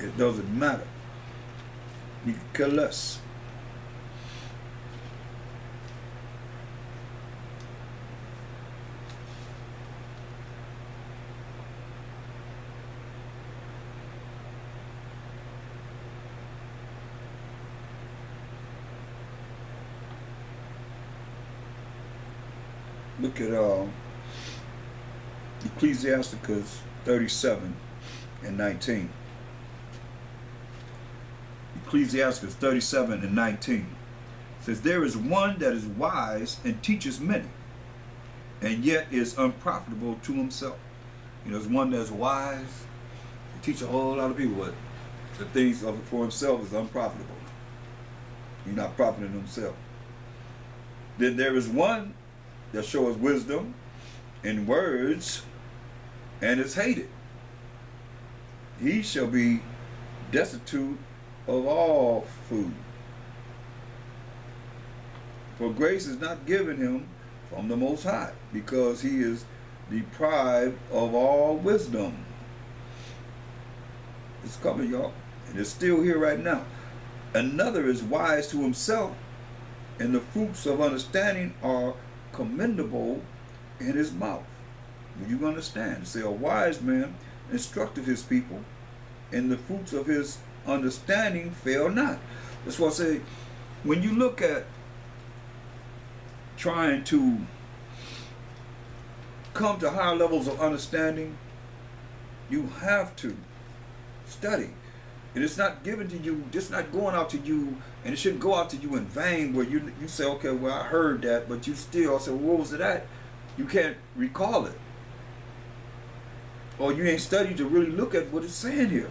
It doesn't matter. You can care less. Look at Ecclesiasticus 37 and 19. Ecclesiasticus 37 and 19 says, there is one that is wise and teaches many, and yet is unprofitable to himself. You know, there's one that's wise and teach a whole lot of people, but the things of it for himself is unprofitable. He's not profiting himself. Then there is one that shows wisdom in words and is hated. He shall be destitute of all food. For grace is not given him from the Most High, because he is deprived of all wisdom. It's coming, y'all, and it's still here right now. Another is wise to himself, and the fruits of understanding are commendable in his mouth. You understand? Say, a wise man instructed his people, and the fruits of his understanding fail not. That's why I say, when you look at trying to come to higher levels of understanding, you have to study. And it's not given to you, just not going out to you, and it shouldn't go out to you in vain where you say, okay, well, I heard that, but you still say, well, what was it at? You can't recall it. Or you ain't studied to really look at what it's saying here.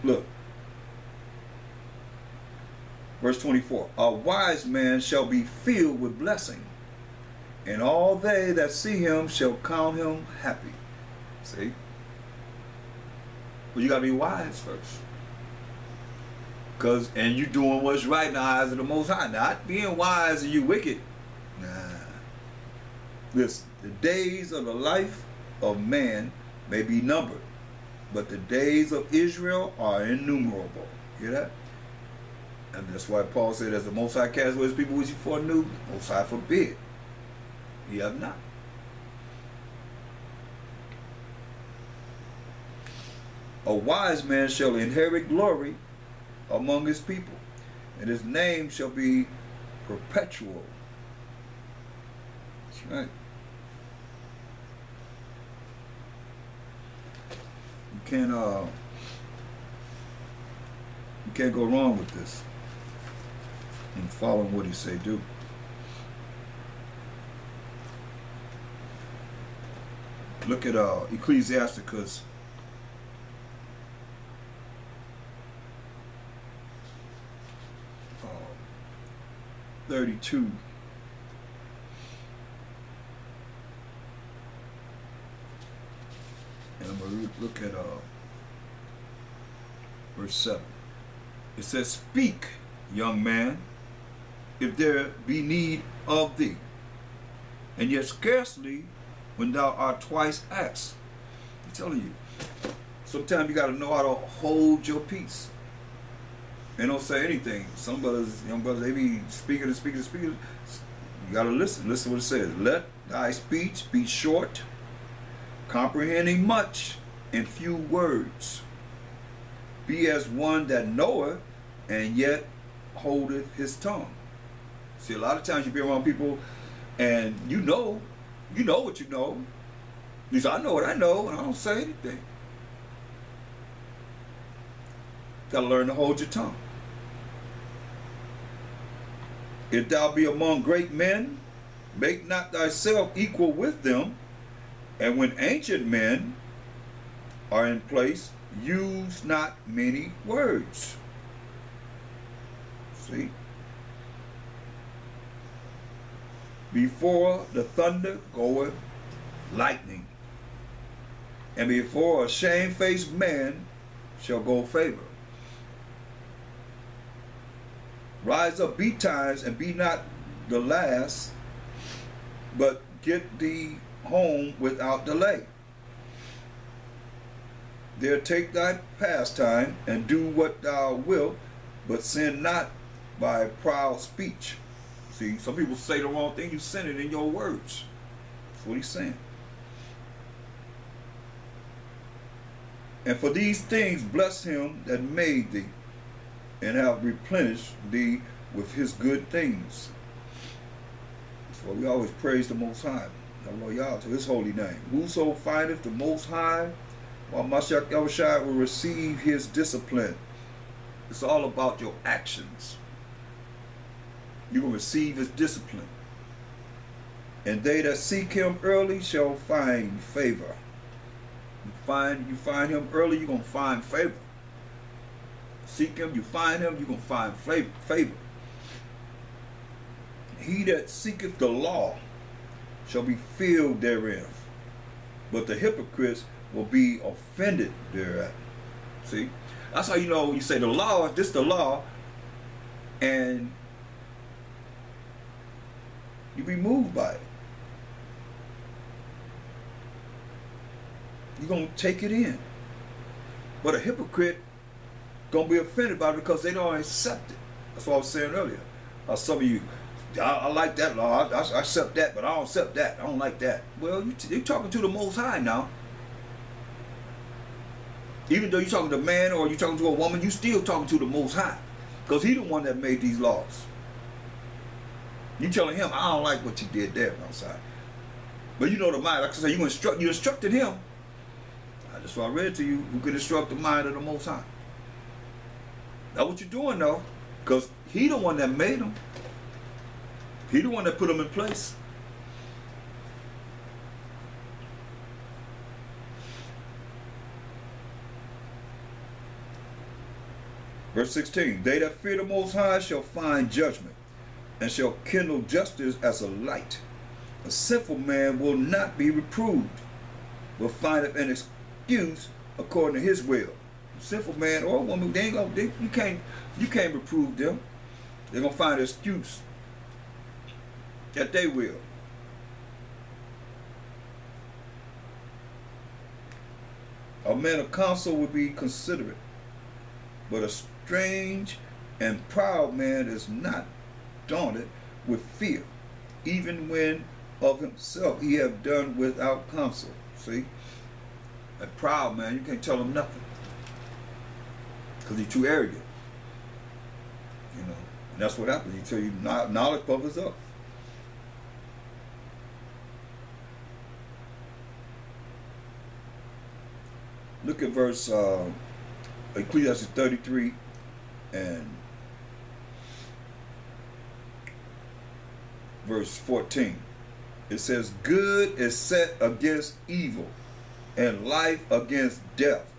Look. Verse 24. A wise man shall be filled with blessing, and all they that see him shall count him happy. See? Well, you got to be wise first. And you doing what's right in the eyes of the Most High. Not being wise and you wicked. Nah. Listen, the days of the life of man may be numbered, but the days of Israel are innumerable. Hear that? And that's why Paul said, as the Most High cast away his people which he foreknew, Most High forbid. He have not. A wise man shall inherit glory among his people, and his name shall be perpetual. That's right. You can't go wrong with this and following what he say do. Look at Ecclesiasticus 32. And I'm going to look at verse 7. It says, speak, young man, if there be need of thee, and yet scarcely when thou art twice asked. I'm telling you, sometimes you got to know how to hold your peace. They don't say anything. Some brothers, young brothers, they be speaking and speaking and speaking. You got to listen. Listen what it says. Let thy speech be short, comprehending much in few words. Be as one that knoweth, and yet holdeth his tongue. See, a lot of times you be around people, and you know what you know. At least I know what I know, and I don't say anything. Got to learn to hold your tongue. If thou be among great men, make not thyself equal with them. And when ancient men are in place, use not many words. See? Before the thunder goeth lightning, and before a shamefaced man shall go favor. Rise up betimes and be not the last, but get thee home without delay. There take thy pastime, and do what thou wilt, but sin not by proud speech. See, some people say the wrong thing, you sin it in your words. That's what he's saying. And for these things bless him that made thee, and have replenished thee with his good things. That's why we always praise the Most High. Hallelujah to his holy name. Whoso findeth the Most High, while Mashiach Yahushua will receive his discipline. It's all about your actions. You will receive his discipline. And they that seek him early shall find favor. You find him early, you're going to find favor. Seek him, you find him, you're going to find favor. He that seeketh the law shall be filled therein, but the hypocrites will be offended thereat. See? That's how you know when you say the law, this is the law, and you be moved by it. You're going to take it in. But a hypocrite going to be offended by it because they don't accept it. That's what I was saying earlier. Some of you, I like that law, I accept that, but I don't accept that. I don't like that. Well, you're talking to the Most High now. Even though you're talking to a man or you're talking to a woman, you're still talking to the Most High. Because he's the one that made these laws. You're telling him, I don't like what you did there, Most High. But you know the mind, like I said, you instructed him. That's why I read to you, who can instruct the mind of the Most High. That's what you're doing though, because he the one that made them. He the one that put them in place. Verse 16, they that fear the Most High shall find judgment, and shall kindle justice as a light. A sinful man will not be reproved, but findeth an excuse according to his will. A sinful man or woman, you can't reprove them. They're gonna find an excuse that they will. A man of counsel would be considerate, but a strange and proud man is not daunted with fear, even when of himself he have done without counsel. See? A proud man, you can't tell him nothing, because he's too arrogant. You know, and that's what happens. He tell you knowledge puffers up. Look at verse Ecclesiastes 33 and verse 14. It says, good is set against evil, and life against death.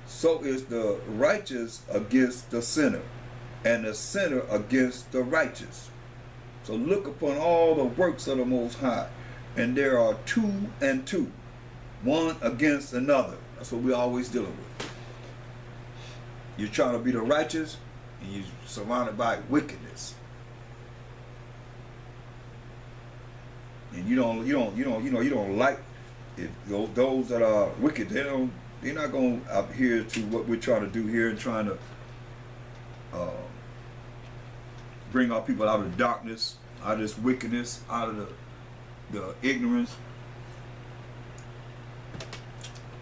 So is the righteous against the sinner, and the sinner against the righteous. So look upon all the works of the Most High, and there are two and two, one against another. That's what we're always dealing with. You're trying to be the righteous, and you're surrounded by wickedness. And you don't like if those that are wicked. They're not going to adhere to what we're trying to do here and trying to bring our people out of darkness, out of this wickedness, out of the ignorance,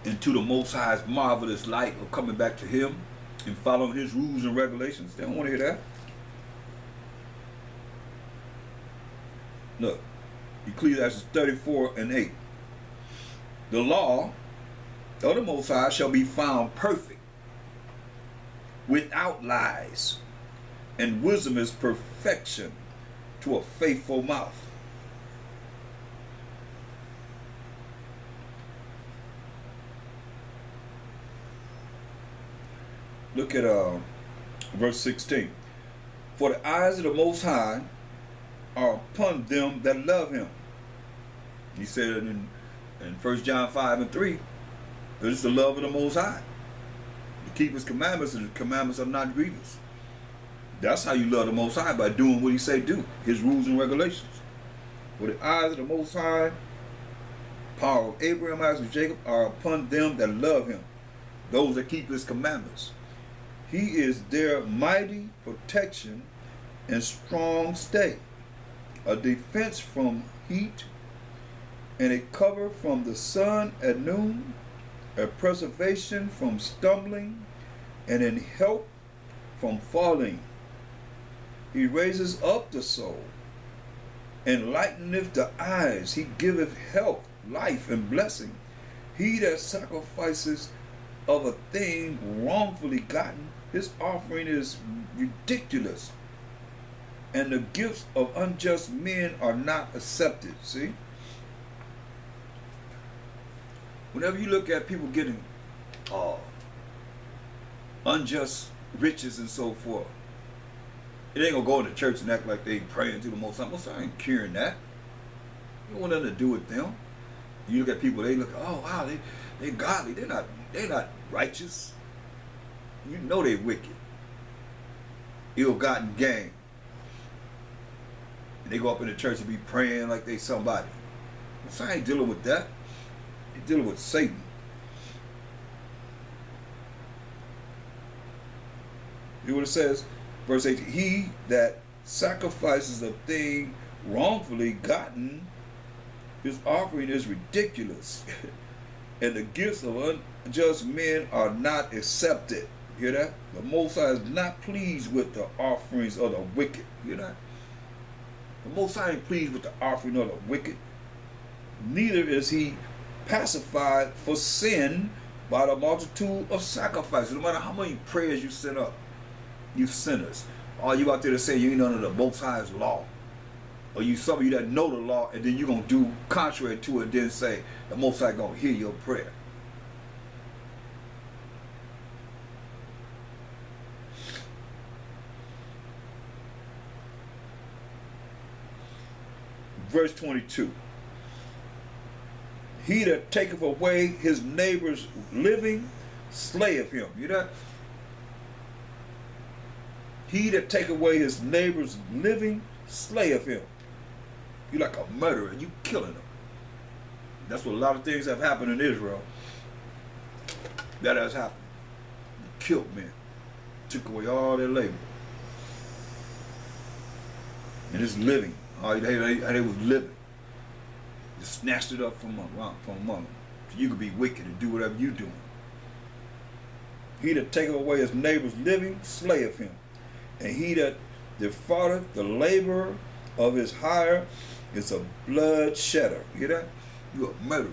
into the Most High's marvelous light of coming back to Him and following His rules and regulations. They don't want to hear that. Look, Ecclesiastes 34 and 8. The law of the Most High shall be found perfect, without lies, and wisdom is perfection to a faithful mouth. Look at verse 16. For the eyes of the Most High are upon them that love Him. He said in 1 John 5 and 3, this is the love of the Most High, to keep His commandments, and His commandments are not grievous. That's how you love the Most High, by doing what He say do, His rules and regulations. For the eyes of the Most High power of Abraham, Isaac, and Jacob are upon them that love him, those that keep his commandments. He is their mighty protection and strong stay, a defense from heat and a cover from the sun at noon, a preservation from stumbling and an help from falling. He raises up the soul and lighteneth the eyes. He giveth health, life, and blessing. He that sacrifices of a thing wrongfully gotten, his offering is ridiculous, and the gifts of unjust men are not accepted. See? Whenever you look at people getting unjust riches and so forth, it ain't gonna go into church and act like they praying to the Most High. Most High ain't curing that. You don't want nothing to do with them. You look at people, they look, oh wow, they godly. They're not righteous. You know they wicked, ill-gotten gang. And they go up in the church and be praying like they somebody. Most High ain't dealing with that. He's dealing with Satan. You know what it says? Verse 18, he that sacrifices a thing wrongfully gotten, his offering is ridiculous. And the gifts of unjust men are not accepted. Hear that? The Most High is not pleased with the offerings of the wicked. Hear that? The Most High ain't pleased with the offering of the wicked. Neither is he pacified for sin by the multitude of sacrifices. No matter how many prayers you send up, you sinners. All you out there to say you ain't under the Most High's law. Or you some of you that know the law and then you're going to do contrary to it, then say the Most High going to hear your prayer. Verse 22. He that taketh away his neighbor's living slayeth him. You know? He that take away his neighbor's living slayeth him. You like a murderer, you killing him. That's what a lot of things have happened in Israel. That has happened. You killed men, took away all their labor. And it's living. How they was living. Just snatched it up from among them. So you could be wicked and do whatever you doing. He that taketh away his neighbor's living slayeth him. And he that defraudeth the labor of his hire is a blood shedder. You hear that? You're a murderer.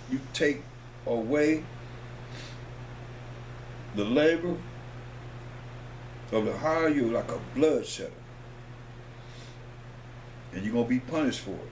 You take away the labor of the hire, you're like a blood shedder. And you're going to be punished for it.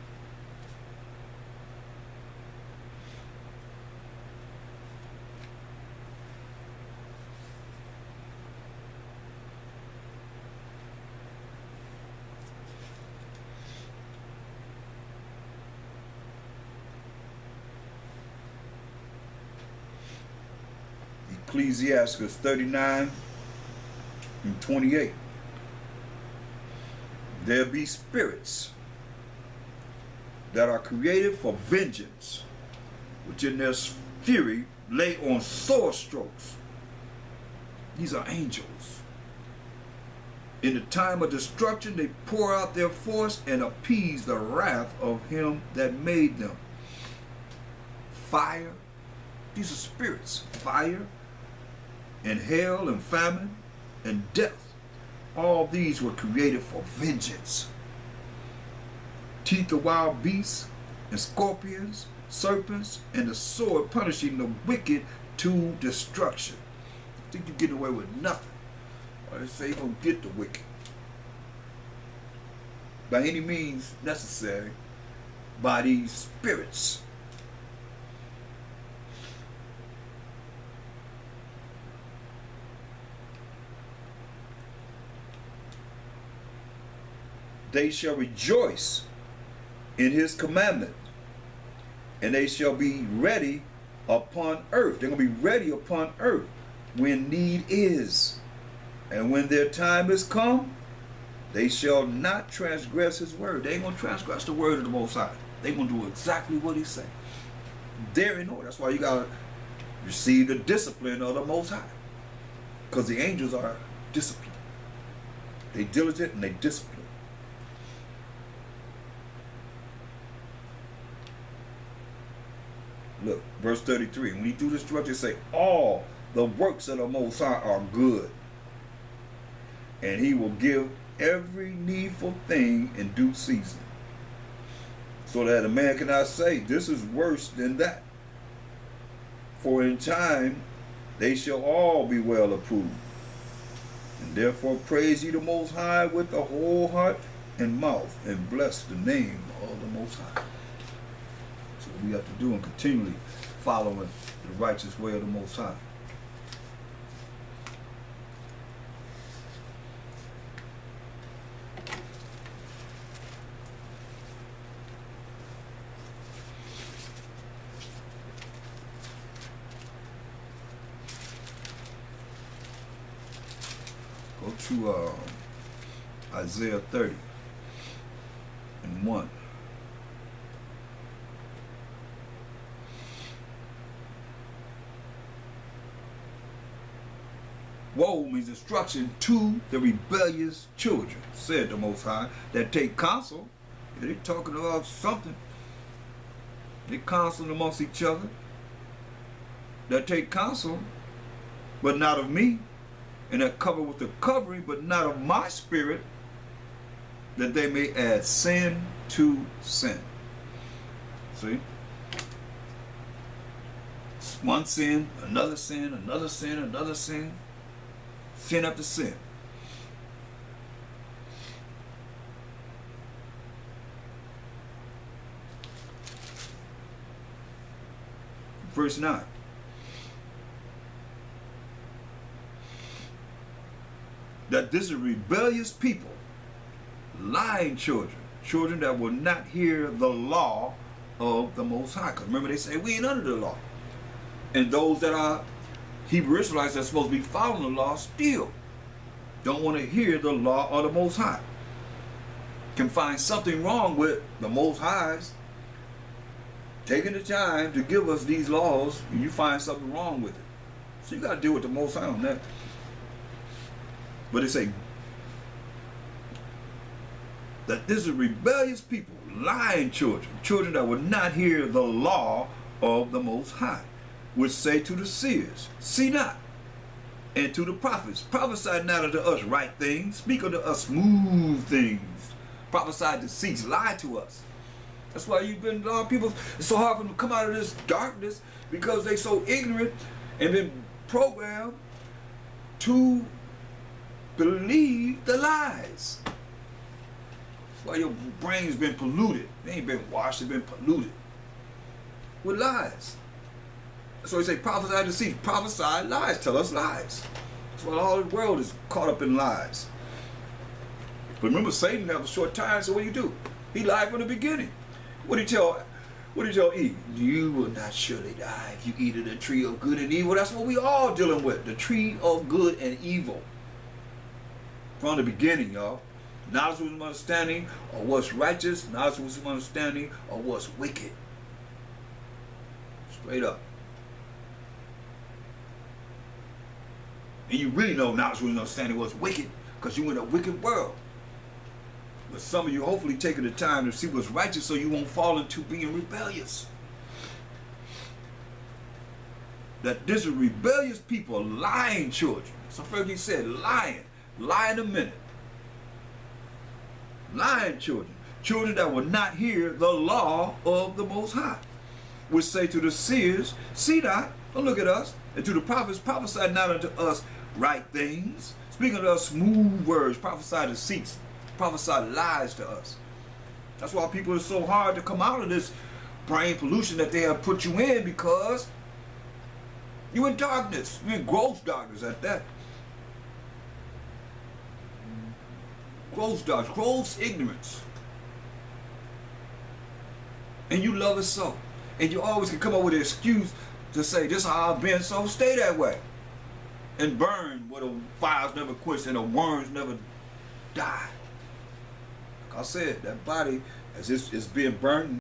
Ecclesiastes 39 and 28. There be spirits that are created for vengeance, which in their fury lay on sore strokes. These are angels. In the time of destruction, they pour out their force and appease the wrath of him that made them. Fire. These are spirits. Fire and hell and famine and death. All these were created for vengeance. Teeth of wild beasts and scorpions, serpents, and the sword punishing the wicked to destruction. I think you're getting away with nothing. Or they say you're going to get the wicked. By any means necessary, by these spirits. They shall rejoice in his commandment, and they shall be ready upon earth. They're going to be ready upon earth when need is. And when their time is come, They shall not transgress his word. They ain't going to transgress the word of the Most High. They going to do exactly what he said. They're in order. That's why you got to receive the discipline of the Most High. Because the angels are disciplined. They diligent and they discipline. Look, verse 33. When he do the structure, say, all the works of the Most High are good. And he will give every needful thing in due season. So that a man cannot say, this is worse than that. For in time they shall all be well approved. And therefore praise ye the Most High with the whole heart and mouth, and bless the name of the Most High. So we have to do and continually following the righteous way of the Most High. Go to Isaiah 30 and 1. Woe means destruction to the rebellious children, said the Most High, that take counsel. They're talking about something. They counsel amongst each other. That take counsel, but not of me. And that cover with the covering, but not of my spirit, that they may add sin to sin. See? One sin, another sin, another sin, another sin. Sin after sin. Verse 9. That this is rebellious people, lying children, children that will not hear the law of the Most High. Because remember, they say we ain't under the law. And those that are Hebrew Israelites that are supposed to be following the law still don't want to hear the law of the Most High. Can find something wrong with the Most High's taking the time to give us these laws, and you find something wrong with it. So you got to deal with the Most High on that. But they say that this is rebellious people, lying children, children that will not hear the law of the Most High, which say to the seers, see not, and to the prophets, prophesy not unto us right things, speak unto us smooth things, prophesy deceits, lie to us. That's why you've been, a lot of people, it's so hard for them to come out of this darkness, because they so ignorant and been programmed to believe the lies. That's why your brain's been polluted. They ain't been washed, it's been polluted with lies. So they say prophesy deceit, prophesy lies, tell us lies. That's why all the world is caught up in lies. But remember, Satan has a short time, so what do? He lied from the beginning. What did he tell Eve? You will not surely die if you eat of the tree of good and evil. That's what we all dealing with, the tree of good and evil. From the beginning, y'all. Knowledge, wisdom, understanding of what's righteous, knowledge, wisdom, understanding of what's wicked. Straight up. And you really know knowledge, wisdom, understanding what's wicked, because you're in a wicked world. But some of you hopefully taking the time to see what's righteous so you won't fall into being rebellious. That this is rebellious people, lying children. So first he said lying. Lie in a minute. Lying children. Children that will not hear the law of the Most High. Which say to the seers, see not, don't look at us. And to the prophets, prophesy not unto us right things. Speak unto us smooth words, prophesy deceits, prophesy lies to us. That's why people are so hard to come out of this brain pollution that they have put you in, because you're in darkness. You're in gross darkness at that. Gross darkness, gross ignorance. And you love it so. And you always can come up with an excuse to say, this is how I've been, so stay that way. And burn where the fires never quench and the worms never die. I said, that body, as it's being burned